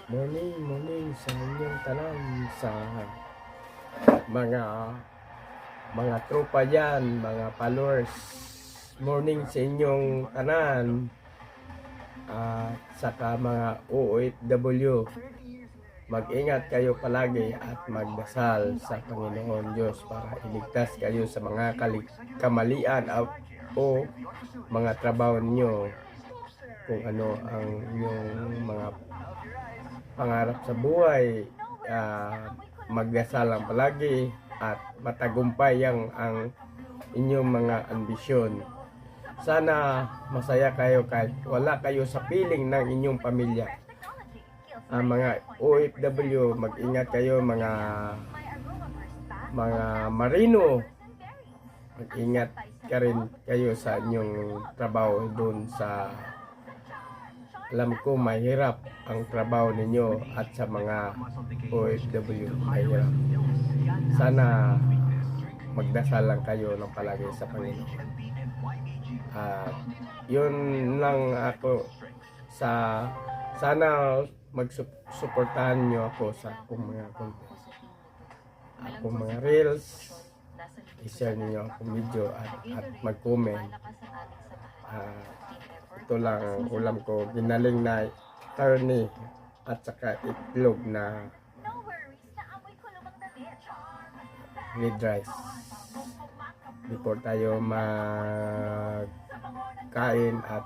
Morning sa inyong tanan, sa mga tropa dyan, mga followers. Morning sa inyong tanan, at saka mga OFW. Mag-ingat kayo palagi at magdasal sa Panginoon Diyos para iligtas kayo sa mga kamalian o mga trabaho niyo, kung ano ang inyong mga pangarap sa buhay. Magdasal lang palagi at matagumpay ang inyong mga ambisyon. Sana masaya kayo kahit wala kayo sa piling ng inyong pamilya. Mga OFW, mag-ingat kayo, mga marino. Mag-ingat ka rin kayo sa inyong trabaho doon sa, alam ko mahirap ang trabaho ninyo, at sa mga OFW mahirap. Sana magdasal lang kayo ng palagi sa Panginoon. Yun lang ako. Sana magsuportahan nyo ako sa akong mga content, akong mga reels. I-share niyo akong video at mag-comment. Ito lang ang ulam ko, ginaling na karne at saka itlog na with rice. Before tayo magkain at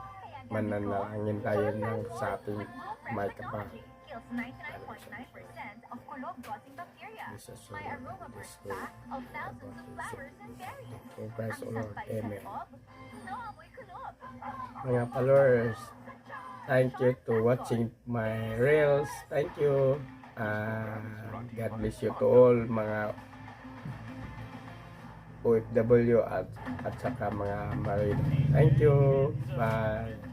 mananalangin tayo ng sa ating may kapal. Amen. Mga followers, thank you to watching my reels. Thank you. God bless you to all mga OFW at saka mga marino. Thank you. Bye.